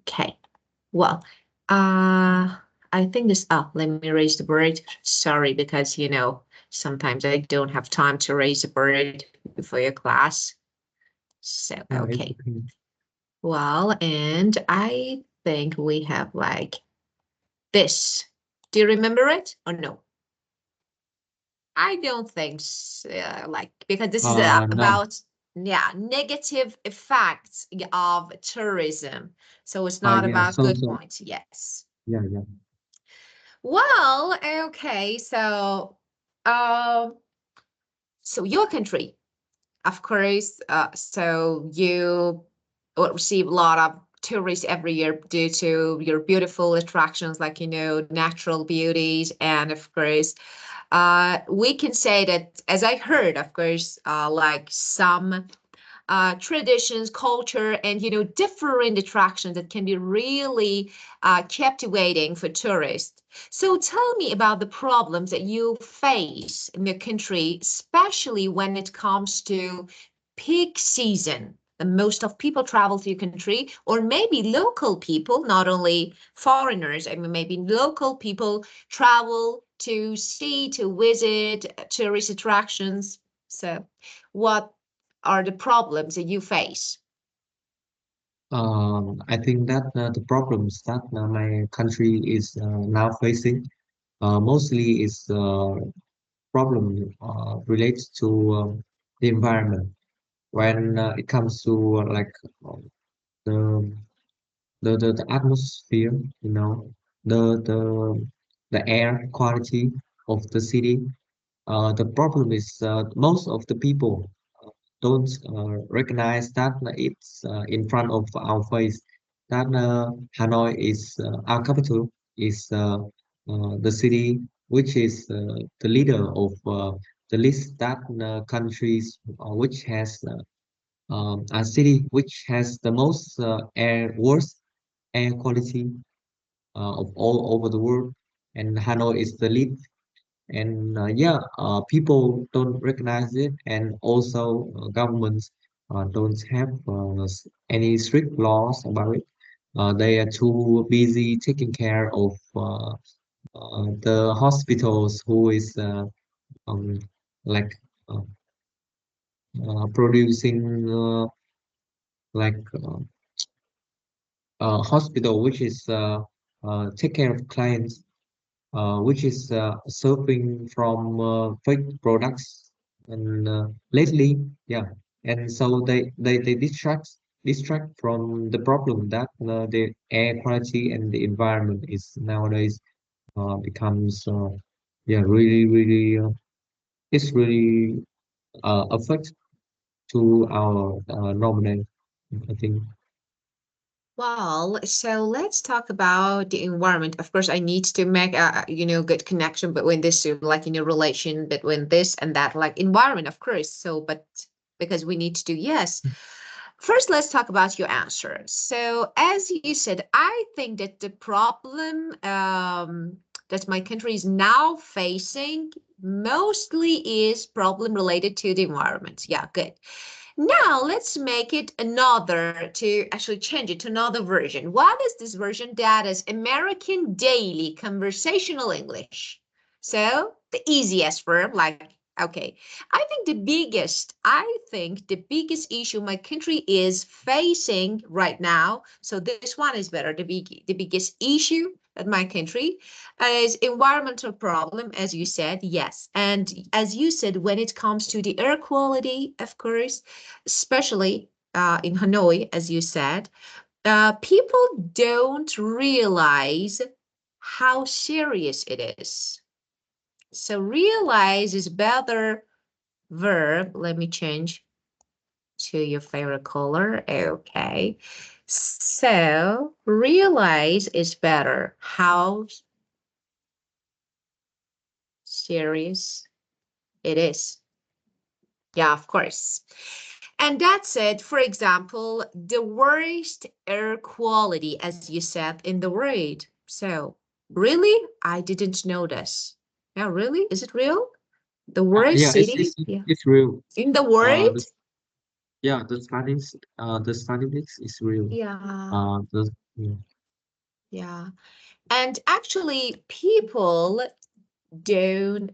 Okay. Well, I think this, let me raise the bird. Sorry, because, sometimes I don't have time to raise the bird before your class. So, Yeah, it's okay. okay. Well, and I think we have like this. Do you remember it or no? I don't think so, because this is No. about, negative effects of tourism. So it's not Yeah. about So good points. Yes. yeah. Well, okay. So your country, of course, so you will receive a lot of tourists every year due to your beautiful attractions, like, natural beauties. And of course, we can say that, as I heard, of course, like some traditions, culture, and different attractions that can be really captivating for tourists. So tell me about the problems that you face in your country, especially when it comes to peak season. And most of people travel to your country, or maybe local people, not only foreigners. I mean, maybe local people travel to see, to visit tourist attractions. So, what are the problems that you face? I think that the problems that my country is now facing mostly is problem related to the environment. When it comes to uh, the the atmosphere, the the the air quality of the city. The problem is most of the people don't recognize that it's in front of our face. That Hanoi is our capital, is the city which is the leader of the list that countries which has a city which has the most worst air quality of all over the world, and Hanoi is the lead. And people don't recognize it, and also governments don't have any strict laws about it. They are too busy taking care of the hospitals who is um, like uh, producing like hospital which is take care of clients which is suffering from fake products. And lately, yeah, and so they distract from the problem that the air quality and the environment is nowadays becomes really it's really affect to our normal day, I think. Well, so let's talk about the environment. Of course, I need to make good connection between this, like, relation between this and that, like environment, of course. So, but because we need to do, yes. First, let's talk about your answer. So, as you said, I think that the problem that my country is now facing mostly is problem related to the environment. Yeah, good. Now let's make it another to actually change it to another version. What is this version? That is American Daily Conversational English. So the easiest verb, like, okay. I think the biggest issue my country is facing right now. So this one is better. The biggest issue that my country is environmental problem, as you said, yes. And as you said, when it comes to the air quality, of course, especially in Hanoi, as you said, people don't realize how serious it is. So realize is better verb. Let me change to your favorite color. Okay. So realize is better. How serious it is. Yeah, of course. And that's it. For example, the worst air quality, as you said in the word. So, really? I didn't know this. Yeah, really? Is it real? The worst Yeah, city? Yeah. it's real. In the Uh, word? the, yeah, the statistics is real. Yeah, Yeah. yeah. And actually, people don't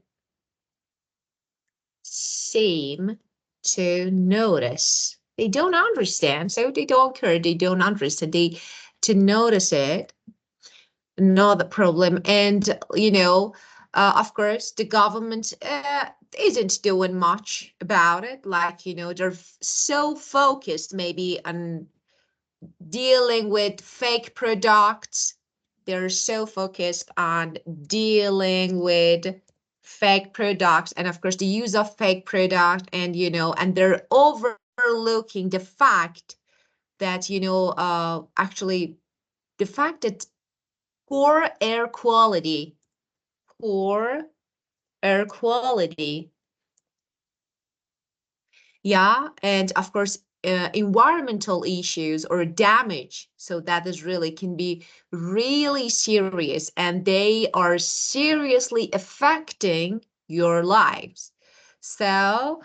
seem to notice. They don't understand, so they don't care. They don't understand. They to notice it, not the problem. And of course, the government isn't doing much about it. Like they're so focused maybe on dealing with fake products. They're so focused on dealing with fake products and of course the use of fake product and and they're overlooking the fact that actually the fact that poor air quality poor air quality yeah, and of course, environmental issues or damage. So that is really can be really serious, and they are seriously affecting your lives. So,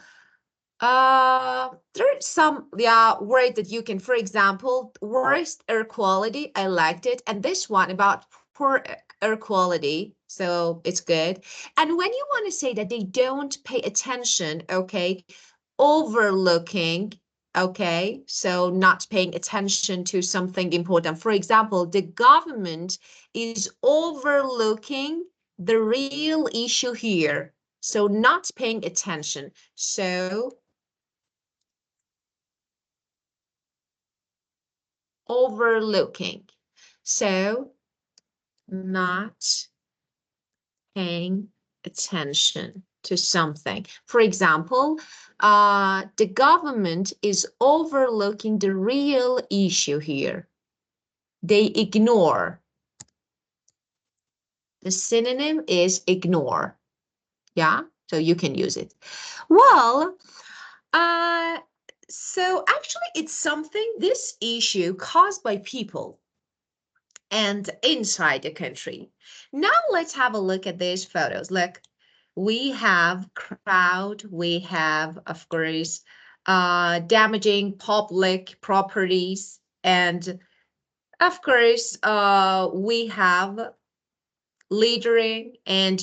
there's some word that you can, for example, worst air quality. I liked it, and this one about poor air quality. So it's good. And when you want to say that they don't pay attention, okay, overlooking, okay, so not paying attention to something important. For example, the government is overlooking the real issue here. So not paying attention. So overlooking. So not paying attention to something. For example, the government is overlooking the real issue here. They ignore. The synonym is ignore. Yeah, so you can use it. Well, uh, so actually, it's something, this issue caused by people and inside the country. Now let's have a look at these photos. Look, we have crowd, we have, of course, damaging public properties, and of course, we have littering, and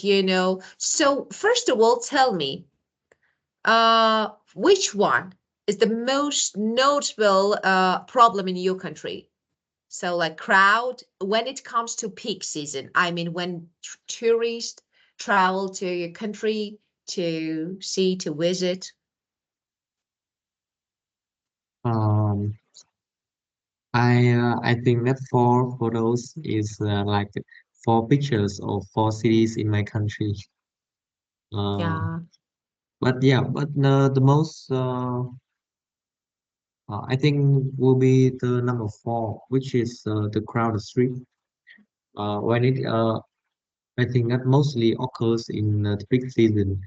so first of all, tell me, which one is the most notable problem in your country? So like crowd, when it comes to peak season, I mean when tourists travel to your country to see, to visit. Um, I think that four photos is like four pictures of four cities in my country. Uh, Yeah, but yeah, but the most I think will be the number four, which is the crowded street. When it I think that mostly occurs in the peak season,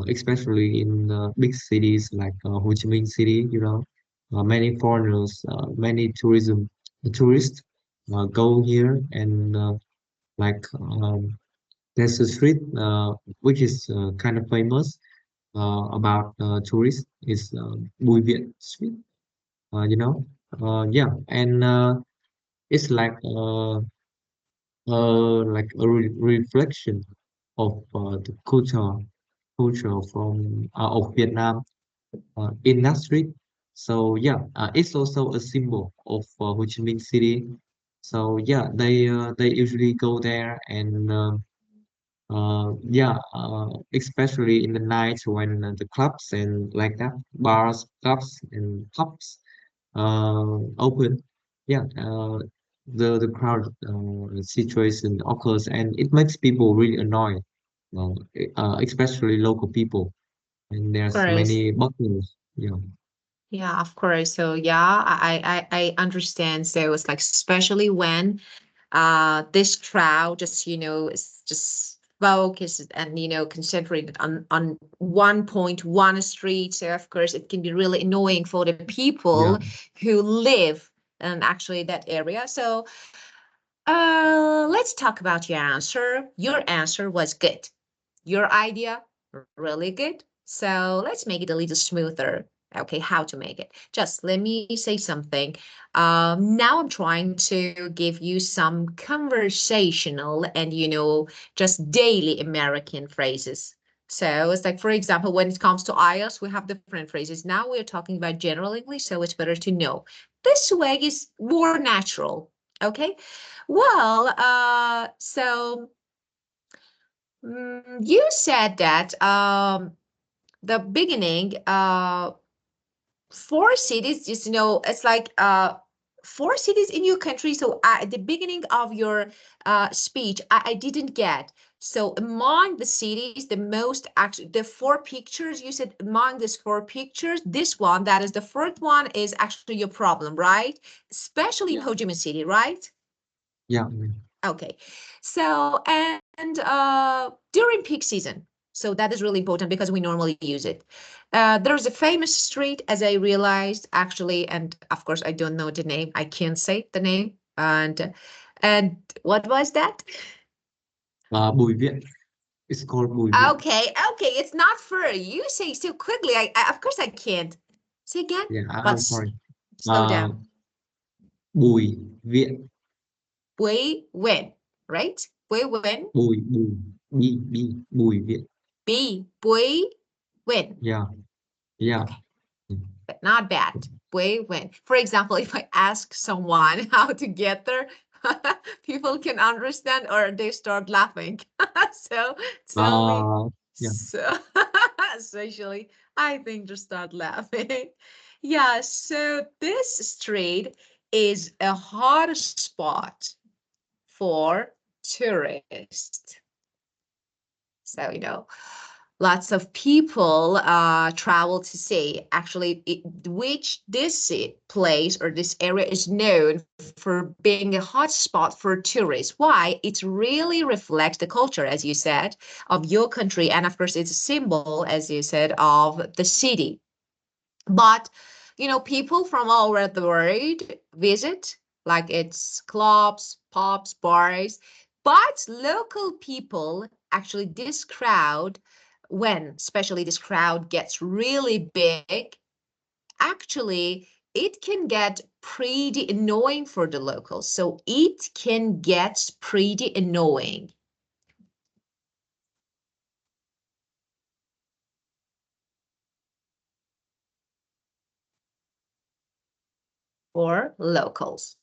especially in big cities like Ho Chi Minh City. Many foreigners, many tourists go here, and like there's a street which is kind of famous about tourists. Is Bùi Viện Street. Yeah, and it's like a reflection of the culture from of Vietnam in that street. So yeah, it's also a symbol of Ho Chi Minh City. So yeah, they usually go there, and yeah, especially in the night when the clubs and like that, bars, clubs, and pubs open. Yeah, the crowd situation occurs, and it makes people really annoyed, especially local people. And of there's course. many butlers. Yeah, Yeah, of course. So yeah, I understand. So it's like especially when this crowd just is just focused and concentrated on 1.1 street. So of course it can be really annoying for the yeah. people who live in actually that area. So let's talk about your answer. Your answer was good. Your idea really good. So let's make it a little smoother. Okay, how to make it. Just let me say something. Now I'm trying to give you some conversational and, just daily American phrases. So it's like, for example, when it comes to IELTS, we have different phrases. Now we're talking about general English, so it's better to know. This way is more natural. Okay. Well, you said that the beginning, four cities, just it's like four cities in your country. So at the beginning of your speech, I didn't get. So among the cities, the most actually the four pictures you said, among these four pictures, this one that is the first one is actually your problem, right? Especially in Ho Yeah. Chi Minh City, right? Yeah. Okay. So, and during peak season, so that is really important because we normally use it. There's a famous street, as I realized, actually, and of course, I don't know the name. I can't say the name. And what was that? Bùi Viện. It's called Bùi Viện. Okay, it's not fur. You say so quickly. I of course I can't. Say again, Yeah, but I'm sorry. slow Uh, down. Bùi Viện. Bui Wen, right? Bui Wen. Bùi Bùi Bùi Viện. Bui Wen. Yeah. Yeah. Okay. But not bad. Way when. For example, if I ask someone how to get there, people can understand or they start laughing. So tell me. Uh, yeah. So especially, I think just start laughing. Yeah, so this street is a hot spot for tourists. So, lots of people travel to see. Actually, which this place or this area is known for being a hot spot for tourists. Why? It really reflects the culture, as you said, of your country. And of course, it's a symbol, as you said, of the city. But, people from all over the world visit, like it's clubs, pubs, bars. But local people, actually, this crowd, when especially this crowd gets really big, actually, it can get pretty annoying for the locals. So it can get pretty annoying for locals.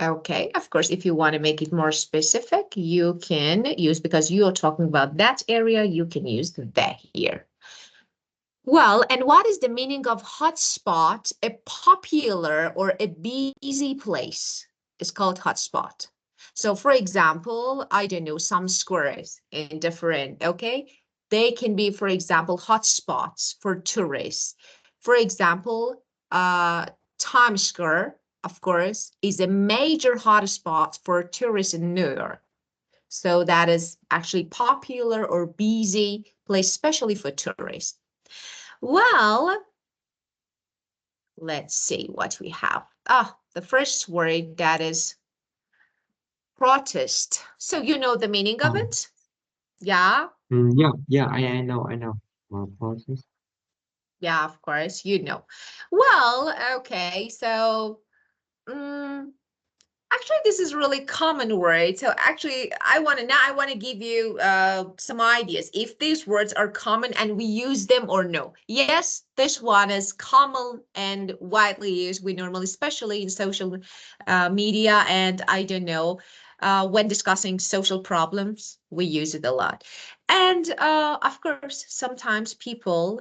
Okay, of course, if you want to make it more specific, you can use, because you are talking about that area, you can use the here. Well, and what is the meaning of hotspot? A popular or a busy place is called hotspot. So for example, I don't know, some squares in different, okay? They can be, for example, hotspots for tourists. For example, Times Square, of course, is a major hotspot for tourists in New York. So that is actually popular or busy place, especially for tourists. Well, let's see what we have. The first word, that is protest. So you know the meaning of Um, it? Yeah, yeah. Yeah. I know. Process. yeah, of course, you know. Well, okay, so um, actually, this is really common word. So actually, I want to give you some ideas if these words are common and we use them or no. Yes, this one is common and widely used. We normally, especially in social media, and I don't know, when discussing social problems, we use it a lot. And of course, sometimes people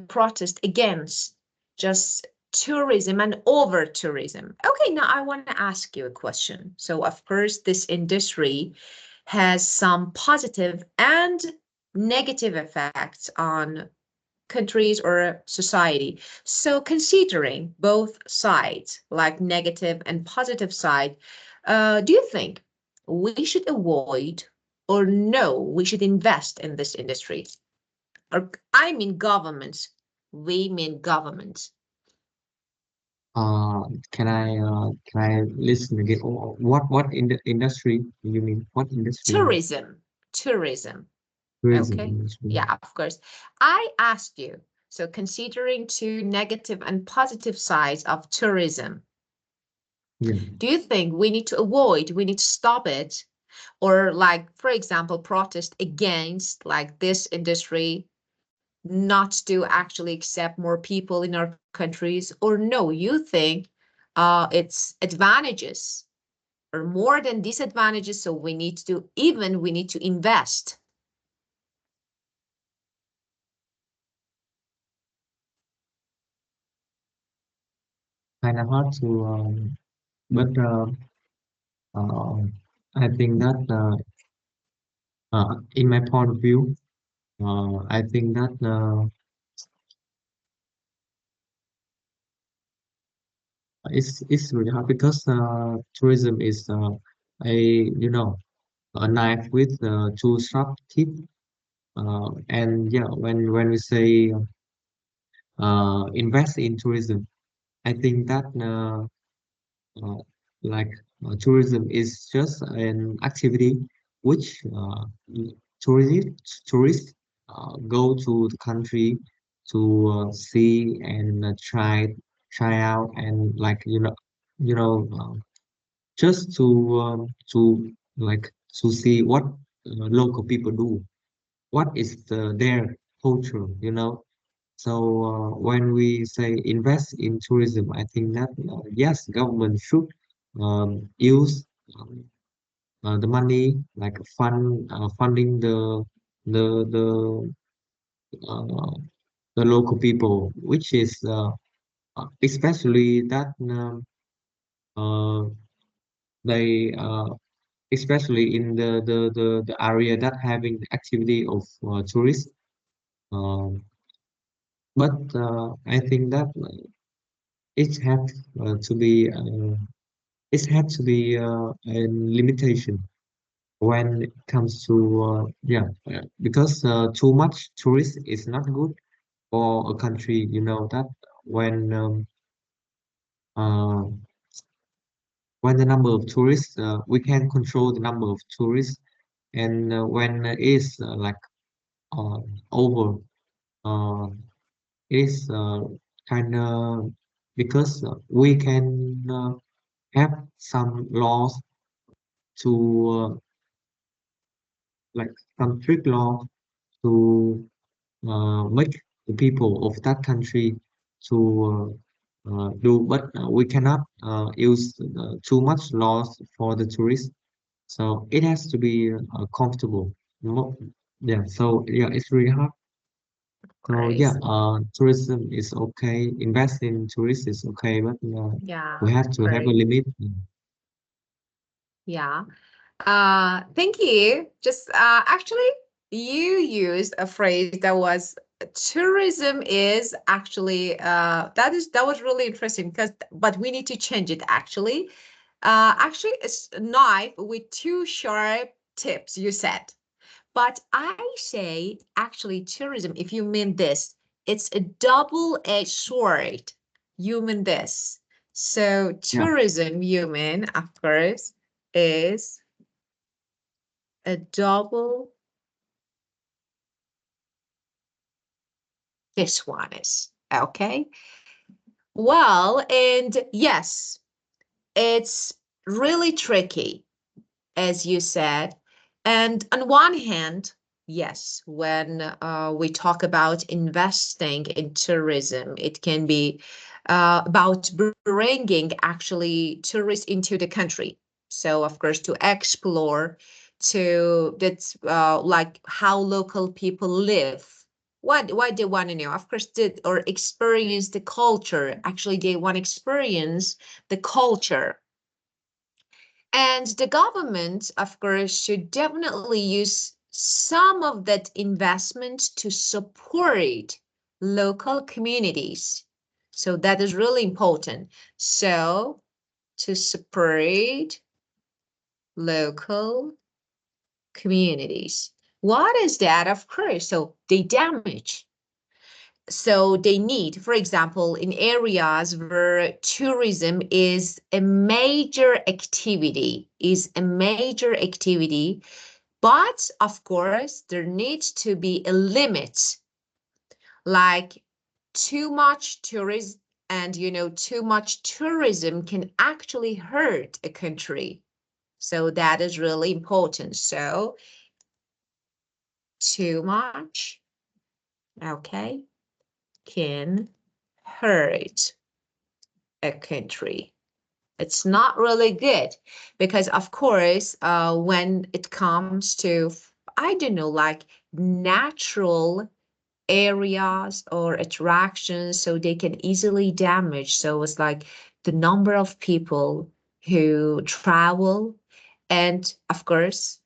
protest against just tourism and over tourism. Okay, now I want to ask you a question. So, of course, this industry has some positive and negative effects on countries or society. So, considering both sides, like negative and positive side, do you think we should avoid or no, we should invest in this industry? Or I mean governments. We mean governments. Can I listen again? What in the industry you mean? What industry? Tourism. Tourism. Tourism Okay. industry. Yeah, of course. I asked you. So considering two negative and positive sides of tourism, Yeah. do you think we need to avoid, we need to stop it, or like, for example, protest against like this industry, not to actually accept more people in our countries? Or no, you think it's advantages or more than disadvantages, so we need to, even we need to invest? Kind of hard to, but uh, I think that in my point of view, I think that it's really hard because tourism is a a knife with two sharp teeth. And yeah, when we say invest in tourism, I think that uh, like tourism is just an activity which tourists go to the country to see and try out and like just to like to see what local people do, what is their culture, So when we say invest in tourism, I think that yes, government should use the money like funding the uh, the local people, which is especially that uh, they especially in the area that having the activity of tourists. Um, but I think that it has to be it had to be a limitation when it comes to because too much tourist is not good for a country. You know that when uh, when the number of tourists we can control the number of tourists, and when it's like uh, over uh, is kind of because we can have some laws to like some strict laws to make the people of that country to do, but we cannot use too much laws for the tourists. So it has to be comfortable. Mo- Yeah, so yeah, it's really hard. Of So yeah, course. tourism is okay. Invest in tourists is okay, but we Yeah, have to have a great. limit. Yeah. Thank you. Just actually, you used a phrase that was tourism is actually that was really interesting because but we need to change it actually. Actually, it's a knife with two sharp tips, you said. But I say actually tourism, if you mean this, it's a double-edged sword. You mean this. So Yeah, tourism, you mean, of course, is a double. This one is okay. Well, and yes, it's really tricky, as you said. And on one hand, yes, when we talk about investing in tourism, it can be about bringing actually tourists into the country. So, of course, to explore, to that's like how local people live. What they want to know, of course, or experience the culture. Actually, they want to experience the culture, and the government, of course, should definitely use some of that investment to support local communities. So that is really important. So to support local communities. What is that? Of course, so they damage. So they need, for example, in areas where tourism is a major activity, but of course, there needs to be a limit. Like too much tourism and too much tourism can actually hurt a country. So that is really important. So too much, okay, can hurt a country. It's not really good because, of course, when it comes to, I don't know, like natural areas or attractions, so they can easily damage. So it's like the number of people who travel, and of course,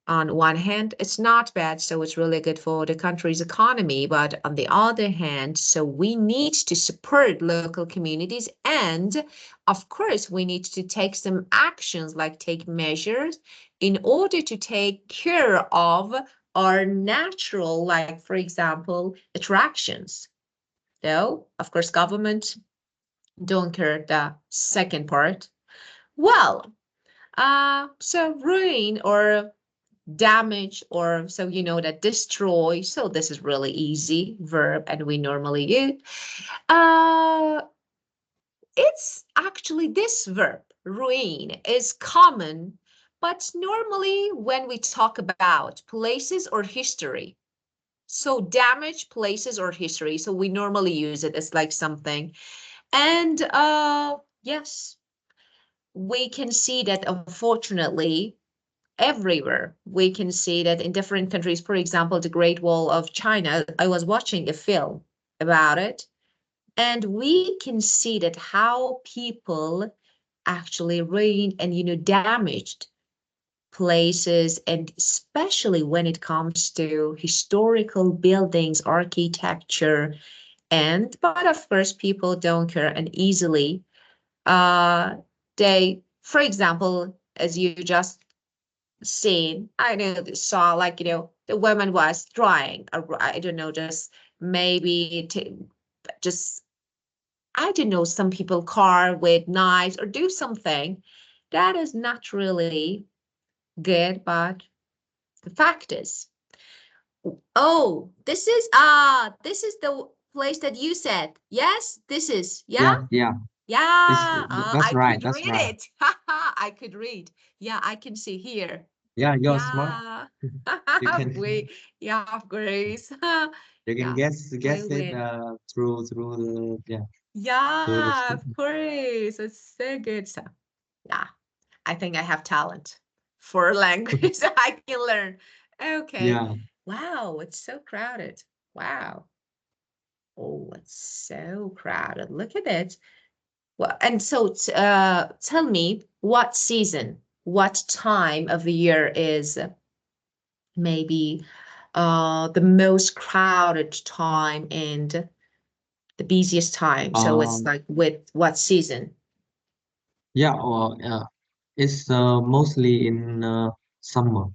on one hand, it's not bad, so it's really good for the country's economy. But on the other hand, so we need to support local communities, and of course, we need to take some actions, like take measures in order to take care of our natural, like for example, attractions. So, of course, government don't care the second part. Well, so ruin or damage, or so that destroy. So this is really easy verb and we normally use. Uh, it's actually this verb, ruin, is common, but normally when we talk about places or history, so damage places or history. So we normally use it as like something. And yes, we can see that unfortunately everywhere. We can see that in different countries, for example, the Great Wall of China. I was watching a film about it, and we can see that how people actually ruined and damaged places, and especially when it comes to historical buildings, architecture, and but of course people don't care and easily uh they, for example, as you just seen, I know saw, like the woman was drawing I don't know, just maybe to just, I don't know, some people carve with knives or do something that is not really good. But the fact is, oh, this is the place that you said. Yes, this is, yeah. Yeah, yeah. It's Yeah, that's I right. could That's read right. it. I could read. Yeah, I can see here. Yeah, you're smart. Yeah. You can We, yeah, Grace. you can Yeah, we guess it win. through the yeah through the Yeah, of speaking. course. It's so good. So, yeah, I think I have talent for language that I can learn. Okay. Yeah. Wow, it's so crowded. Wow. Oh, it's so crowded. Look at it. Well, and so tell me what season, what time of the year is maybe the most crowded time and the busiest time. So it's Um. like with what season? Yeah. Or it's mostly in summer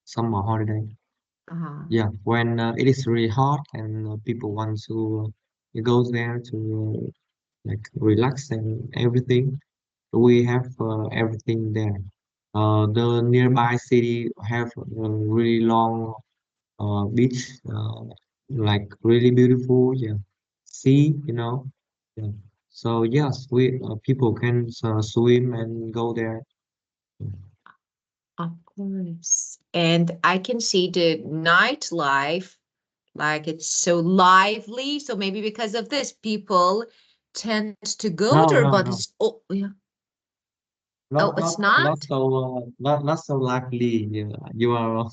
holiday. Uh, Yeah, when it is really hot and people want to go there to like relax and everything. We have everything there. The nearby city have a really long beach, like really beautiful. Yeah, sea, Yeah. So yes, we people can swim and go there. of course. And I can see the nightlife, like it's so lively. So maybe because of this, people tend to go No, there, no, but no, it's, oh, yeah. Oh, it's not not? so not so lively. Yeah, you are.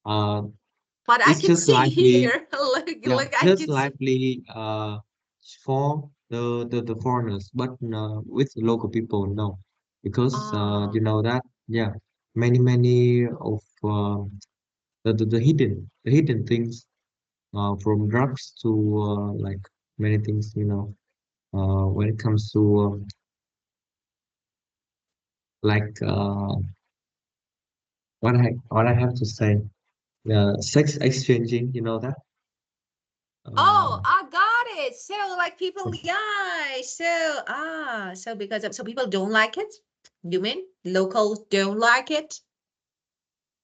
Uh, But I it's can just see lively. here. Yeah, Look, I just can see. lively for the foreigners, but with local people, no, because Oh, you know that yeah, many of the hidden things from drugs to like many things, when it comes to like what I have to say, sex exchanging, you know that. oh, Uh, I got it. So like people, yeah. So so because of, so people don't like it. You mean locals don't like it?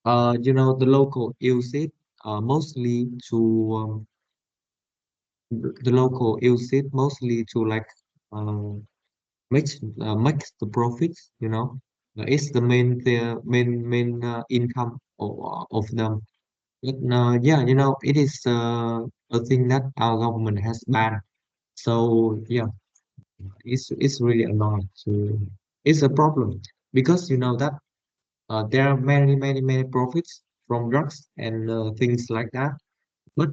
the local use it mostly to the local use it mostly to like uh, make make the profits, you know. It's the main income of them. But yeah, you know, it is a thing that our government has banned. So yeah, it's really annoying. So it's a problem because you know that there are many profits from drugs and things like that. But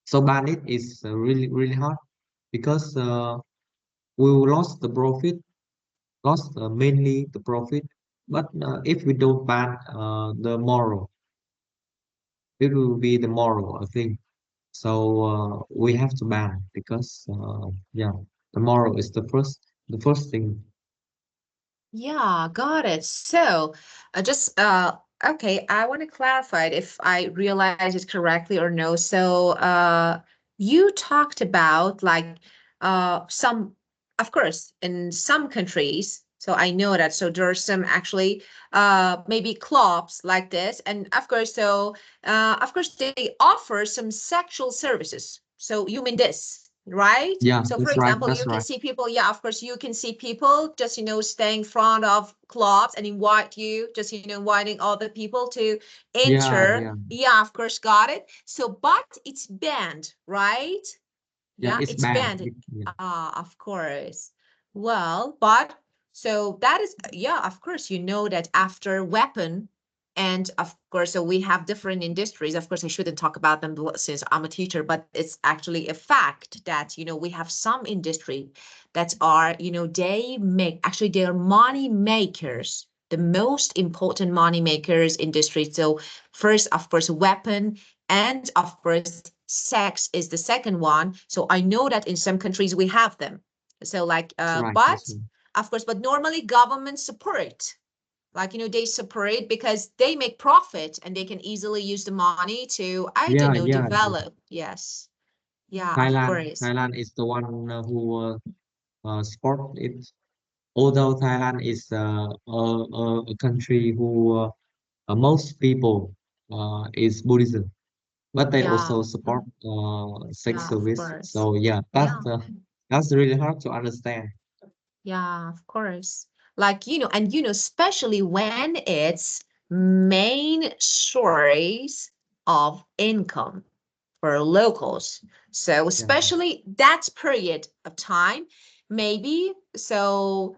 so ban it is really hard because we will lost the profit, lost mainly the profit. But if we don't ban the moral, it will be the moral, I think. So we have to ban because yeah, the moral is the first thing. Yeah, got it. So, just okay, I want to clarify it if I realize it correctly or no. So, you talked about like some, of course, in some countries. So I know that. So there are some actually maybe clubs like this, and of course they offer some sexual services. So you mean this? Right? Yeah, So, for that's right. example, you That's can right. see people, yeah, of course, you can see people just, staying in front of clubs and invite you, just, inviting other people to Yeah, enter. yeah, Yeah, of course, got it. So, but it's banned, right? yeah. Yeah, It's it's banned. banned. Yeah, Of course. Well, but so that is, yeah, of course, that after weapon, and of course, so we have different industries. Of course, I shouldn't talk about them since I'm a teacher, but it's actually a fact that, we have some industry that are, they make, actually, they're money makers, the most important money makers industry. So first, of course, weapon, and of course, sex is the second one. So I know that in some countries we have them. So like, that's right. That's but right. of course, but normally governments support. Like, they separate because they make profit and they can easily use the money to, I don't Yeah, know, yeah. develop. Yes. Yeah, of course. Thailand is the one who support it. Although Thailand is a country who most people is Buddhism, but they Yeah. also support sex Yeah, of service. So course. yeah, Yeah. that's really hard to understand. Yeah, of course. Like, and especially when it's main source of income for locals. So Yeah, especially that period of time, maybe. So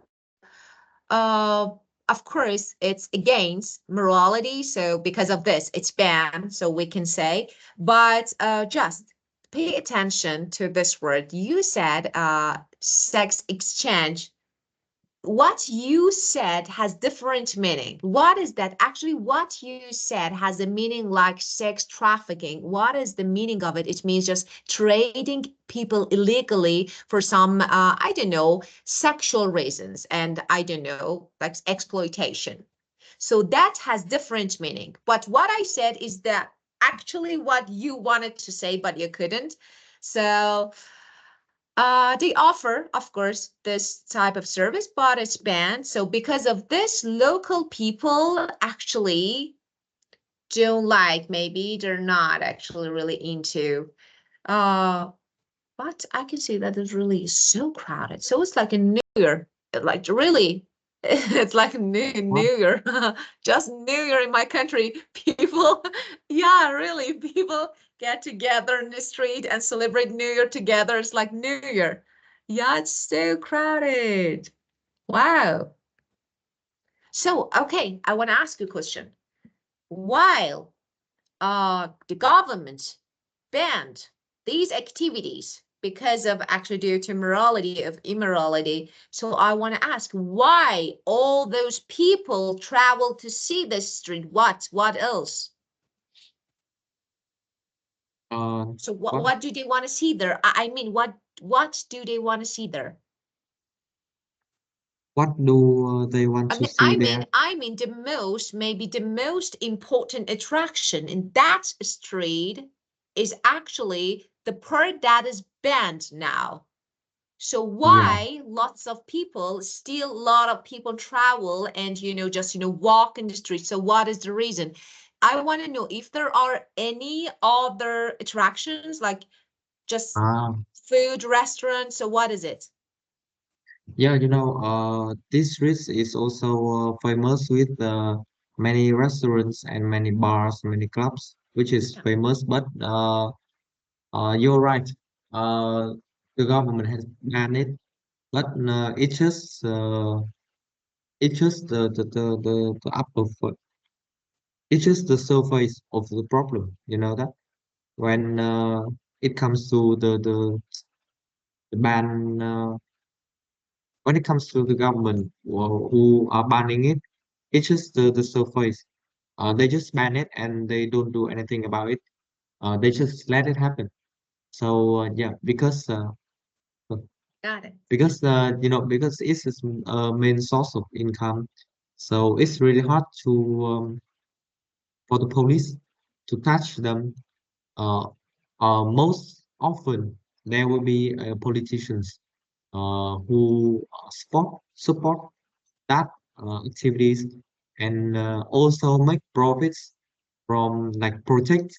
of course it's against morality. So because of this, it's banned, so we can say. But just pay attention to this word. You said sex exchange. What you said has different meaning. What is that? Actually, what you said has a meaning like sex trafficking. What is the meaning of it? It means just trading people illegally for some, I don't know, sexual reasons, and I don't know, like exploitation. So that has different meaning. But what I said is that actually what you wanted to say, but you couldn't. So they offer, of course, this type of service, but it's banned. So because of this, local people actually don't like, maybe they're not actually really into. Uh, but I can see that it's really so crowded. So it's like a New Year, like really, it's like a what New Year, just New Year in my country. People, yeah, really, people get together in the street and celebrate New Year together. It's like New Year. Yeah, it's so crowded. Wow. So, okay, I want to ask you a question. While the government banned these activities because of actually due to morality of immorality. So I want to ask why all those people travel to see this street? What else? uh So what what do they want to see there? I mean, what do they want to see there? what do they want I to mean, see I there? mean, I mean, maybe the most important attraction in that street is actually the part that is banned now. So Yeah. why lots of people, still a lot of people travel and, just, walk in the street. So what is the reason? I want to know if there are any other attractions, like Just Ah, food, restaurant. So what is it? yeah, this street is also famous with many restaurants and many bars, many clubs, which is Yeah. famous. But you're right. Uh, the government has banned it, but it's just the upper foot. It's just the surface of the problem. You know that when it comes to the ban. When it comes to the government who are banning it, it's just the surface. They just ban it and they don't do anything about it. They just let it happen. So yeah, Got it. because it's its main source of income. So it's really hard for the police to catch them. Uh, Most often there will be politicians who support that activities and also make profits from like protect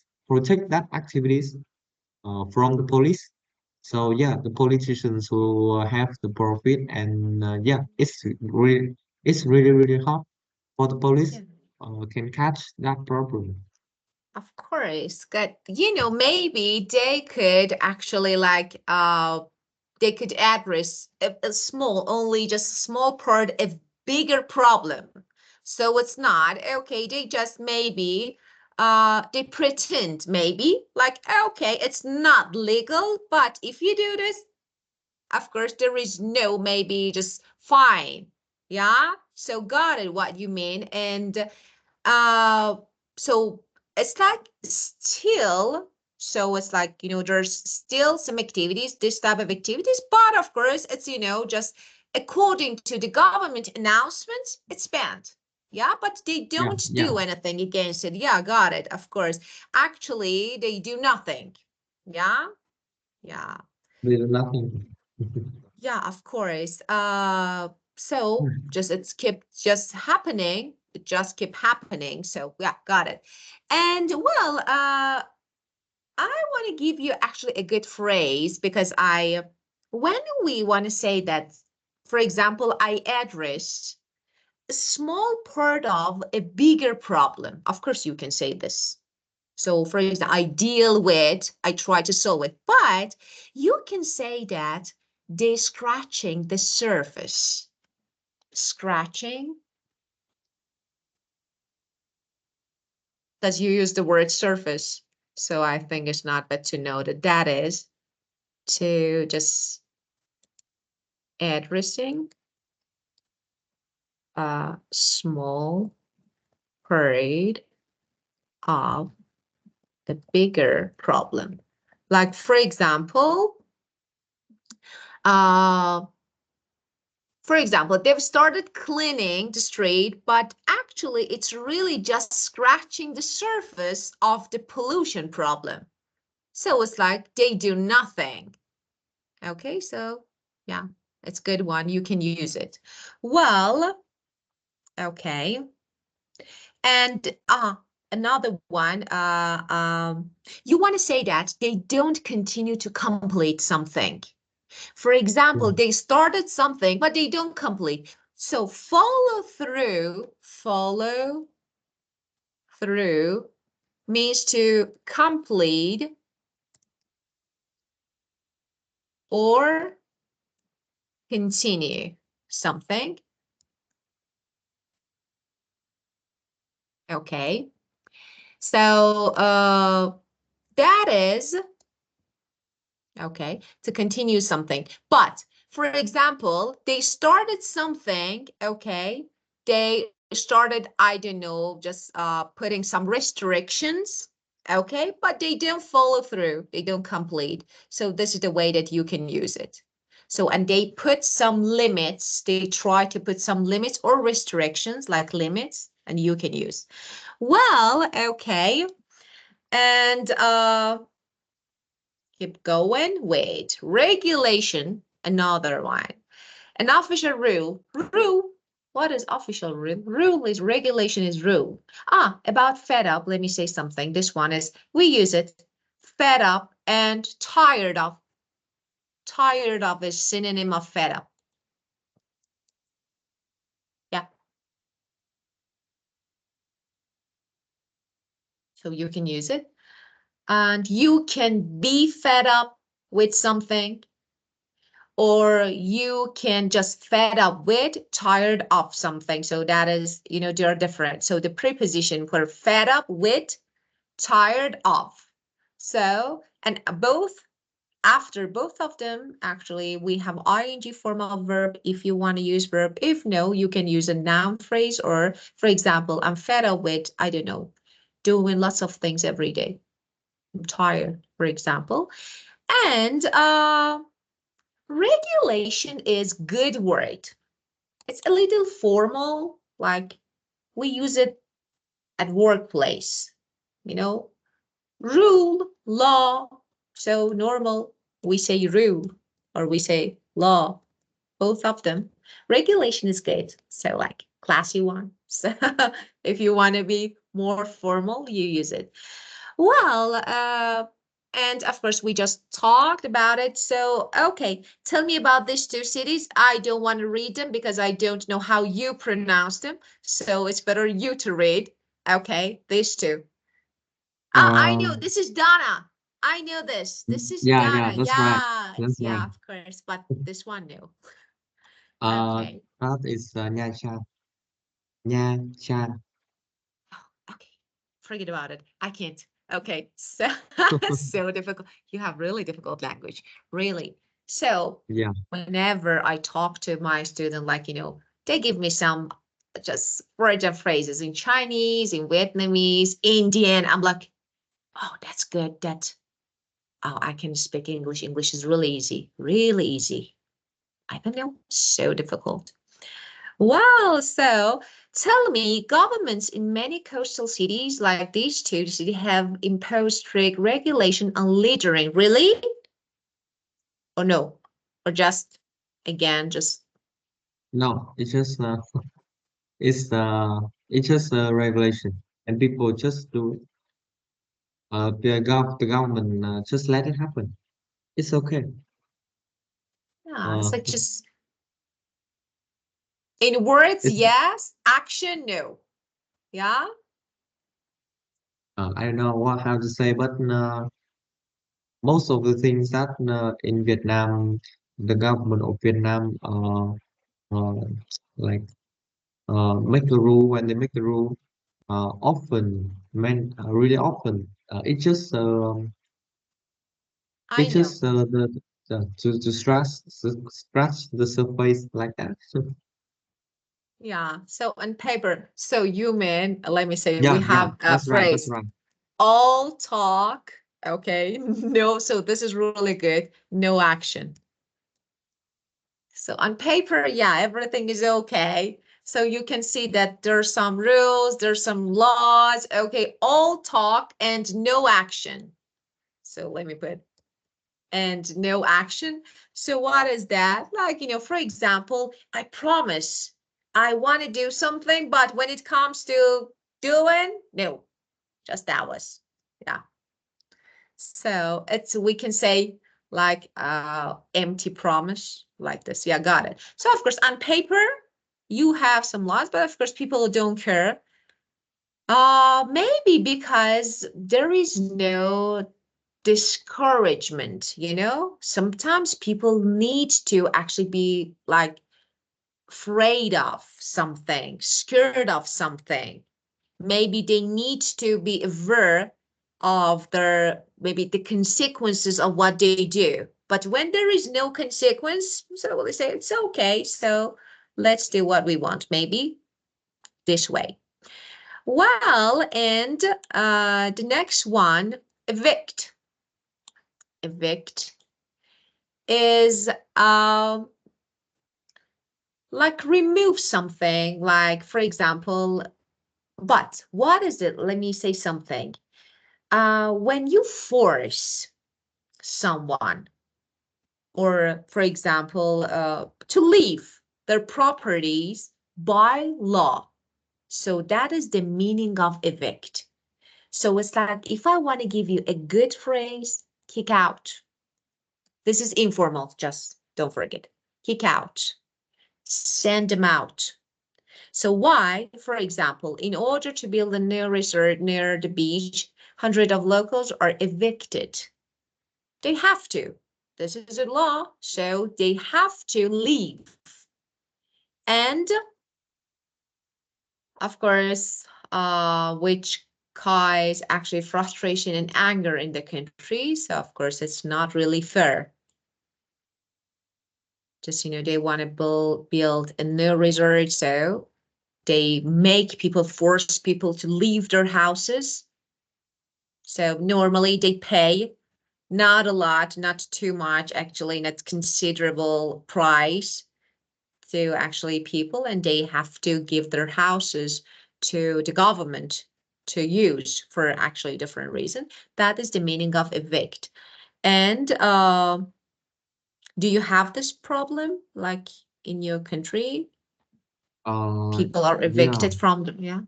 that activities from the police. So yeah, the politicians who have the profit and yeah, it's really hard for the police Yeah. can catch that problem. Of course, good. Maybe they could actually they could address a small, only just a small part of bigger problem. So it's not okay. They just maybe they pretend maybe like okay, it's not legal, but if you do this, of course there is no maybe just fine. Yeah. So got it what you mean. And uh, so it's like still, so it's like, there's still some activities, this type of activities, but of course it's just according to the government announcements, it's banned. Yeah, but they Yeah, don't yeah, do anything against it. Yeah, got it. Of course. Actually, they do nothing. Yeah, yeah. there's nothing. Yeah, of course. So just it's kept just happening. It just kept happening. So yeah, got it. And well, I want to give you actually a good phrase because when we want to say that, for example, I addressed a small part of a bigger problem. Of course, you can say this. So, for example, I try to solve it, but you can say that they're scratching the surface. Scratching, because you use the word surface. So I think it's not bad to know that that is to just addressing a small part of the bigger problem. Like, for example, uh, they've started cleaning the street, but actually it's really just scratching the surface of the pollution problem. So it's like they do nothing. Okay, so yeah, it's a good one. You can use it. Well, okay. And another one, you want to say that they don't continue to complete something. For example, Yeah, they started something, but they don't complete. So follow through means to complete or continue something. Okay. So that is okay to continue something. But for example, they started something, okay? They started, I don't know, just putting some restrictions, okay? But they don't follow through, they don't complete. So this is the way that you can use it. So, and they put some limits, they try to put some limits or restrictions like limits, and you can use. Well, okay. And keep going. Wait. Regulation, another one. An official rule. Rule. What is official rule? Rule is regulation is rule. About fed up, let me say something. This one is, we use it. Fed up And tired of. Tired of is synonym of fed up. Yeah. So you can use it. And you can be fed up with something, or you can just fed up with, tired of something. So that is, they're different. So the preposition for fed up with, tired of. So, and after both of them, actually, we have ing form of verb if you want to use verb. If no, you can use a noun phrase, or, for example, I'm fed up with, I don't know, doing lots of things every day. I'm tired, for example. And regulation is good word. It's a little formal, like we use it at workplace, rule, law. So normal, we say rule or we say law, both of them. Regulation is good. So like classy one. So if you want to be more formal, you use it. Well, and of course, we just talked about it. So, okay, tell me about these two cities. I don't want to read them because I don't know how you pronounce them. So it's better you to read. Okay, these two. I know this is Ghana. I know this. This is Yeah, Ghana. that's right. Yeah, That's right. yeah, of course. But this one, no. Uh, Okay. that is Nha Trang. Nha Trang. Okay. Forget about it. I can't. Okay. So so difficult. You have really difficult language. Really. So Yeah. whenever I talk to my student, like, they give me some just words and phrases in Chinese, in Vietnamese, Indian. I'm like, oh, that's good. Oh, I can speak English. English is really easy. Really easy. I don't know. So difficult. Wow, so tell me, governments in many coastal cities like these two cities have imposed strict regulation on littering. Really? Or no? Or just, again, just, No, it's just a regulation, and people just do it. The government just let it happen. It's okay. yeah, Uh, it's like just in words, it's yes, action, no. Yeah? I don't know what how to say, but most of the things that in Vietnam, the government of Vietnam uh, like make a rule. When they make a rule, really often, I it's know. just to scratch the surface like that. Yeah. So on paper, so you mean, let me say, we Yeah, have a that's phrase, right. all talk, okay? No, so this is really good. No action. So on paper, yeah, everything is okay. So you can see that there's some rules, there's some laws, okay, all talk and no action. So let me put, and no action. So what is that? Like, for example, I promise I want to do something, but when it comes to doing, no, just that was, yeah. So we can say like empty promise like this. Yeah, got it. So of course on paper you have some laws, but of course people don't care. Maybe because there is no discouragement. Sometimes people need to actually be like afraid of something, scared of something. Maybe they need to be aware of maybe the consequences of what they do. But when there is no consequence, so they say it's okay. So let's do what we want, maybe this way. Well, and the next one, evict. Evict is like remove something, like for example, but what is it? Let me say something. When you force someone, or for example, to leave their properties by law. So that is the meaning of evict. So it's like if I want to give you a good phrase, Kick out. This is informal, just don't forget. Kick out. Send them out. So why, for example, in order to build a new resort near the beach, hundreds of locals are evicted. They have to. This is a law, so they have to leave. And of course, which cause actually frustration and anger in the country. So of course, it's not really fair. Just, they want to build a new resort, so they make people, force people to leave their houses. So normally they pay not a lot, not too much, actually, not considerable price to actually people, and they have to give their houses to the government to use for actually different reason. That is the meaning of evict. And do you have this problem like in your country? Uh, People are yeah, evicted from the, yeah.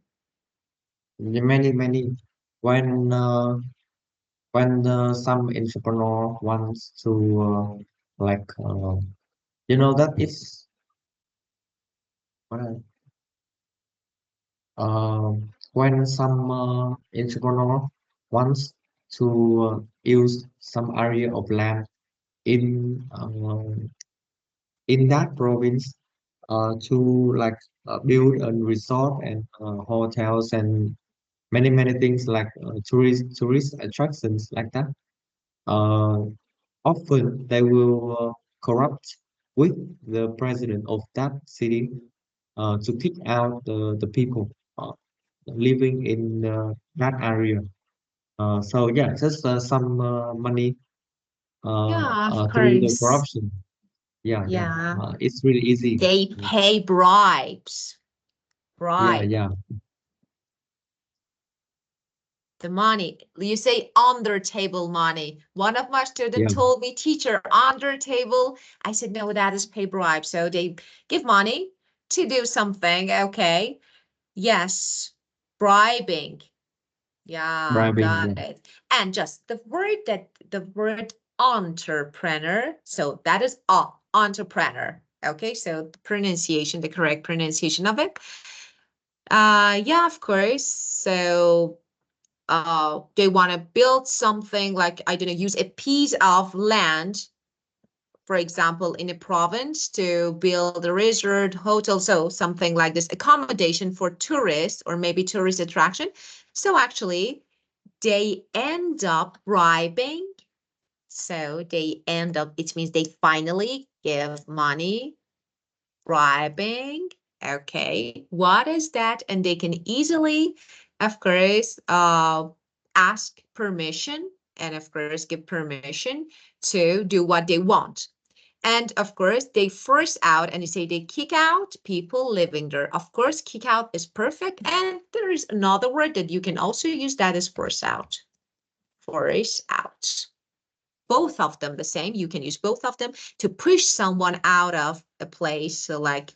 many. When some entrepreneur wants to like that is what when some entrepreneur wants to use some area of land in that province to like build a resort and hotels and many things like tourist attractions like that. Uh, Often they will corrupt with the president of that city to kick out the people living in that area. So yeah, just some money Yeah, of through the course. corruption. Yeah. Yeah, It's really easy. they pay bribes. Yeah, Bribe. yeah, The money. You say under table money. One of my students yeah. told me, teacher, under table. I said, no, that is pay bribe. So they give money to do something. Okay. Yes. Bribing. Yeah, Bribing. Yeah, got it. And just the word entrepreneur. So that is entrepreneur. Okay. So the pronunciation, the correct pronunciation of it. Yeah, of course. So they want to build something like, I don't know, use a piece of land, for example, in a province to build a resort, hotel, so something like this, accommodation for tourists or maybe tourist attraction. So actually, they end up bribing. So they end up, it means they finally give money, bribing. Okay, what is that? And they can easily, of course, ask permission and of course give permission to do what they want. And of course, they force out and they say they kick out people living there. Of course, kick out is perfect. And there is another word that you can also use, that is force out. Force out. Both of them the same. You can use both of them to push someone out of a place. So like,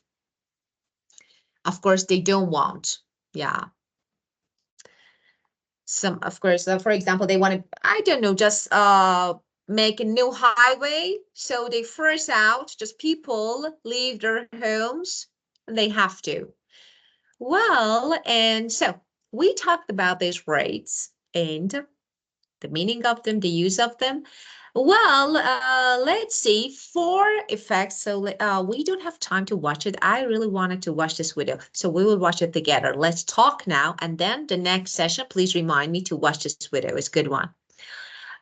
of course, they don't want. Yeah. Some, of course, for example, they want to, I don't know, just make a new highway. So they force out, just people leave their homes and they have to. Well, and so we talked about these rates and the meaning of them, the use of them. Well, let's see, four effects. So we don't have time to watch it. I really wanted to watch this video, so we will watch it together. Let's talk now, and then the next session, please remind me to watch this video. It's a good one.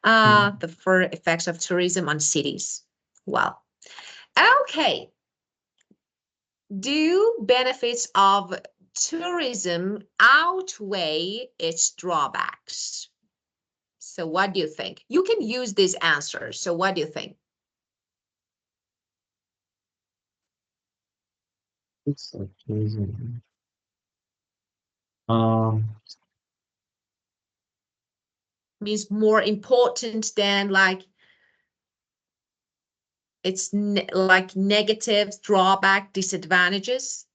yeah. The four effects of tourism on cities. Well, okay. Do benefits of tourism outweigh its drawbacks? So what do you think? You can use these answers. So what do you think? It's a tourism. Um, Means more important than like it's like negatives, drawback, disadvantages.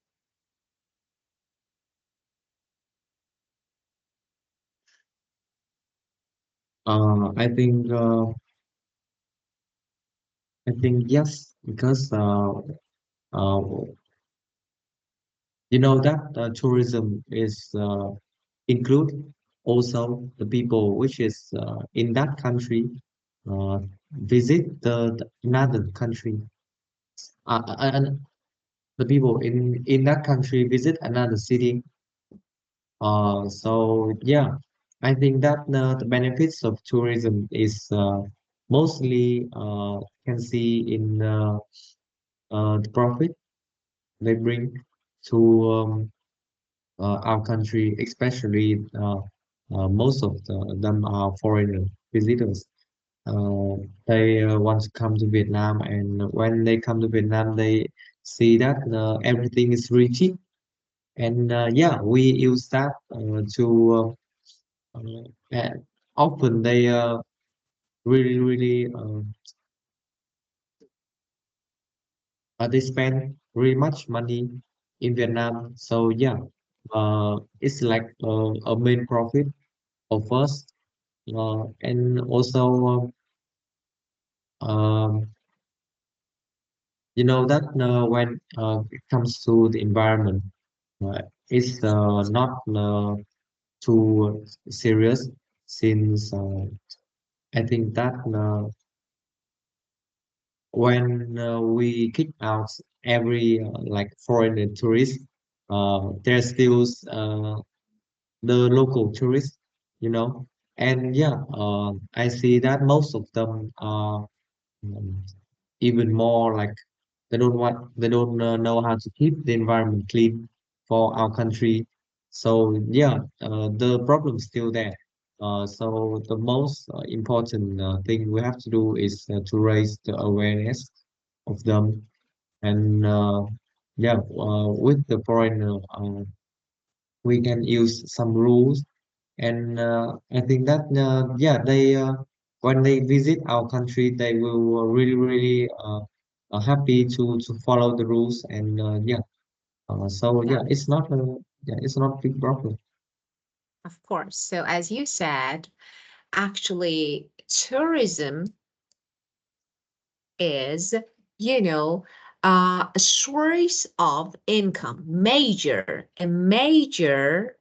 I think. I think yes, because uh, you know that tourism is include also the people which is in that country uh, visit the another country. And the people in that country visit another city. So yeah, I think that the benefits of tourism is mostly can see in the profit they bring to our country, especially most of them are foreign visitors. Uh, they want to come to Vietnam, and when they come to Vietnam, they see that everything is really cheap. And yeah, we use that to and often they really they spend really much money in Vietnam. So yeah, it's like a main profit of us. And also, um, you know that when it comes to the environment, it's not too serious since I think that when we kick out every like foreign tourist, there's still the local tourists, you know. And yeah, I see that most of them are um, even more like they don't know how to keep the environment clean for our country. So yeah, the problem is still there. So the most important thing we have to do is to raise the awareness of them. And yeah, with the foreigner, we can use some rules. And I think that yeah, they when they visit our country, they will really happy to follow the rules. And yeah, so Yeah, yeah, it's not a yeah, it's not a big problem. of course. So as you said, actually, tourism is, you know, a source of income, a major,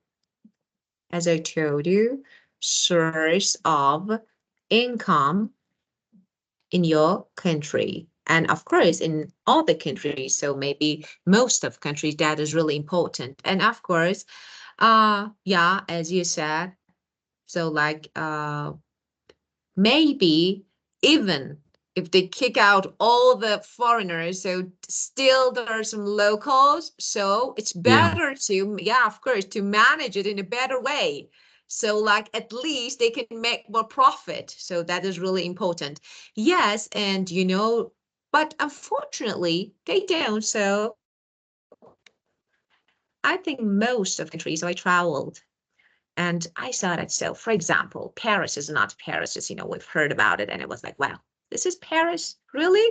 as I told you, source of income in your country. And of course, in all the countries, so maybe most of countries, that is really important. And of course, yeah, as you said, so like maybe even if they kick out all the foreigners, so still there are some locals. So it's Yeah, better to, yeah, of course, to manage it in a better way. So like at least they can make more profit. So that is really important. Yes, and but unfortunately they don't. So I think most of countries, so I traveled and I saw that. So, for example, Paris is not Paris, just, we've heard about it. And it was like, wow, this is Paris? Really?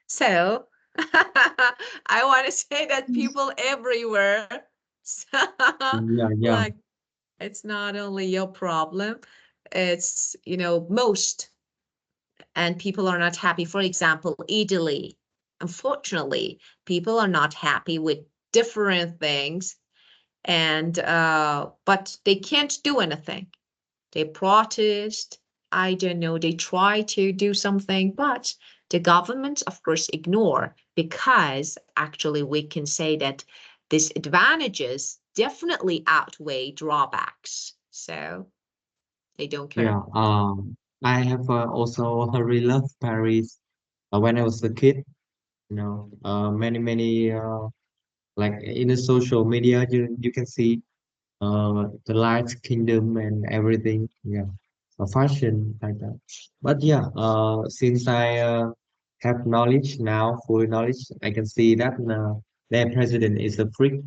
So, I want to say that people everywhere, so, yeah, like, it's not only your problem, it's, most, and people are not happy. For example, Italy, unfortunately, people are not happy with different things, and but they can't do anything. They protest. I don't know. They try to do something, but the government, of course, ignore, because actually we can say that these advantages definitely outweigh drawbacks. So they don't yeah. care. I have also really loved Paris when I was a kid. You know, many like in the social media, you can see the light kingdom and everything. Yeah, fashion like that. But yeah, since I have knowledge now, full knowledge, I can see that their president is a freak,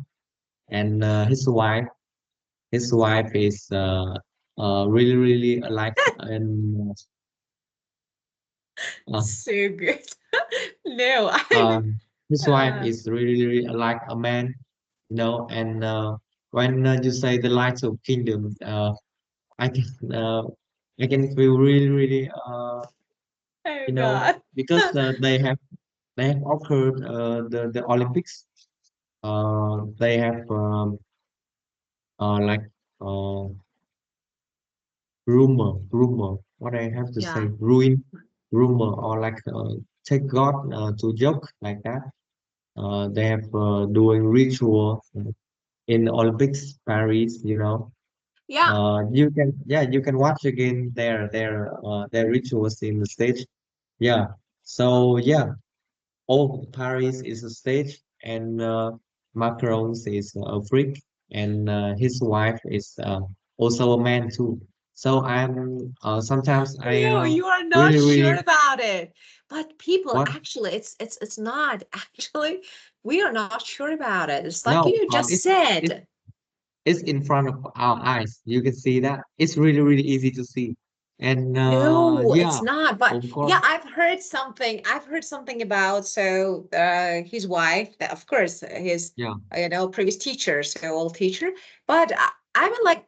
and his wife is really alike, and uh, So good. No, I um, his wife is really like a man, you know. And when you say the light of kingdom, I can I can feel really Oh you know, God. because they have occurred the Olympics. They have like uh, rumor. What I have to say, Yeah. rumor, or like take God to joke like that. They have doing ritual in Olympics Paris. You know, Yeah. you can watch again their rituals in the stage. Yeah. So yeah, all Paris is a stage, and Macron is a freak, and his wife is also a man too. So I'm sometimes I No, you are not really sure really about it. But people, what actually, it's not. Actually, we are not sure about it. It's like no you just it's said. it's in front of our eyes. You can see that it's really really easy to see, and No, yeah, it's not. But of yeah, course, I've heard something. I've heard something about his wife, that of course his yeah, previous teacher, so old teacher. But I mean like,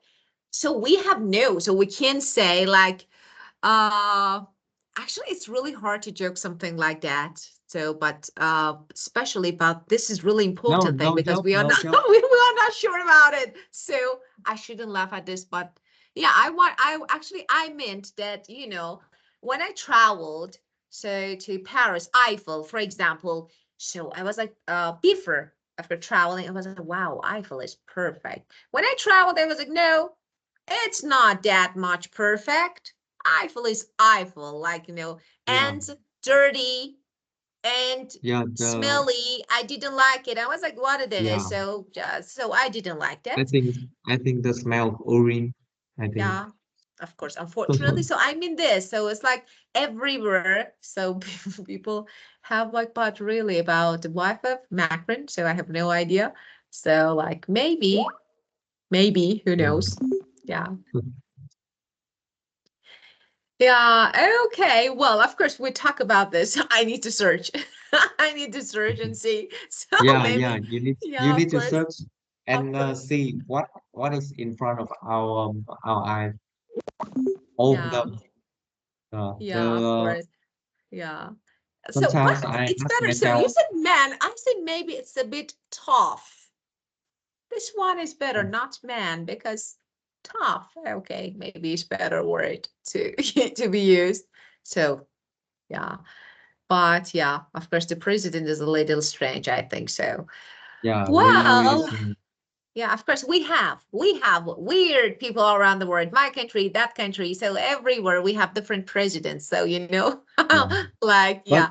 so we have no, so we can say like uh actually it's really hard to joke something like that. So but especially about this is really no important thing because we are no not joke. we are not sure about it. So I shouldn't laugh at this, but yeah, I actually I meant that, when I traveled so to Paris, Eiffel, for example, so I was like before after traveling, I was like, wow, Eiffel is perfect. When I traveled, I was like, no, it's not that much perfect. Eiffel is Eiffel, like, Yeah, and dirty and yeah, the smelly. I didn't like it. I was like, what it is? yeah. So I didn't like I that. think I think the smell of urine. I think. Yeah, of course, unfortunately. So I mean this. So it's like everywhere. So people have like, but really about the wife of Macron. So I have no idea. So like maybe, who Yeah. knows? Yeah. Yeah, okay. Well, of course, we talk about this. I need to search. I need to search and see. So Yeah. maybe, You yeah, of need to course, search of and course. see what is in front of our eyes. All of Yeah, them. The yeah, of course. Yeah. So, but sometimes I it's ask better. So you myself, said man. I said maybe it's a bit tough. This one is better, oh, not man, because tough. Okay, maybe it's better word to to be used. So yeah. But yeah, of course, the president is a little strange, I think so. yeah, really, really Well, soon. yeah, of course, we have weird people around the world, my country, that country. So everywhere we have different presidents. So Yeah. like But yeah,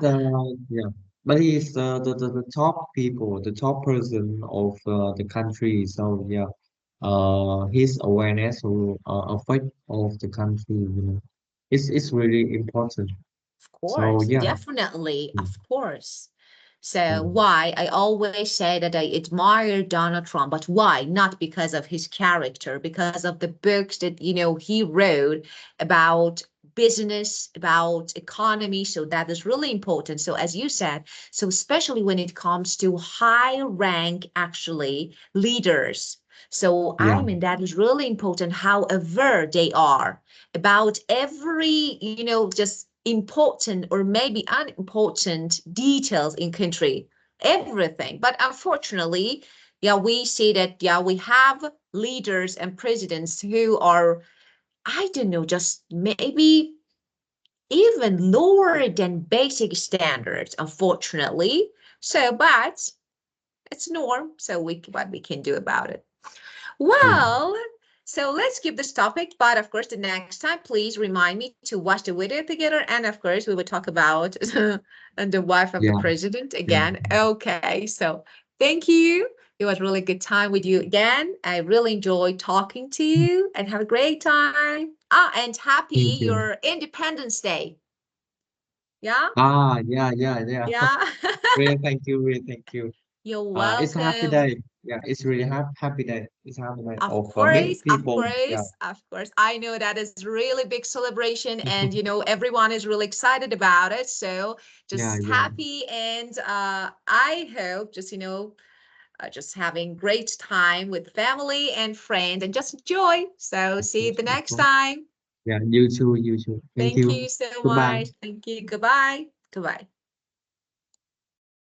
yeah, but he's the top people, the top person of the country. So yeah, his awareness will affect of the country. You know, it's really important. of So course, yeah, definitely, mm, of course. So mm, why I always say that I admire Donald Trump, but why? Not because of his character, because of the books that he wrote about business, about economy. So that is really important. So as you said, so especially when it comes to high rank actually leaders. So I yeah, mean that is really important how aware they are about every, just important or maybe unimportant details in country, everything. But unfortunately, yeah, we see that, yeah, we have leaders and presidents who are, I don't know, just maybe even lower than basic standards, unfortunately. So, but it's norm. So what we can do about it. yeah, Well, so let's keep this topic, but of course, the next time, please remind me to watch the video together. And of course, we will talk about the wife of the yeah, president yeah. again. Okay, so thank you. It was really good time with you again. I really enjoyed talking to you and have a great time. Ah, and happy Thank you. your Independence Day. Yeah, Yeah. yeah. Really, thank you. Really, thank you. You're It's a happy welcome. day. Yeah, it's really happy day. It's a happy day Of of many course, of people. Yeah, course, of course. I know that is really big celebration and everyone is really excited about it. So yeah, just yeah. happy and I hope just just having great time with family and friends and just enjoy. So Of see you course, the of next course. time. Yeah, you too, you too. Thank Thank you. you so Goodbye. much. Thank you. Goodbye. Goodbye.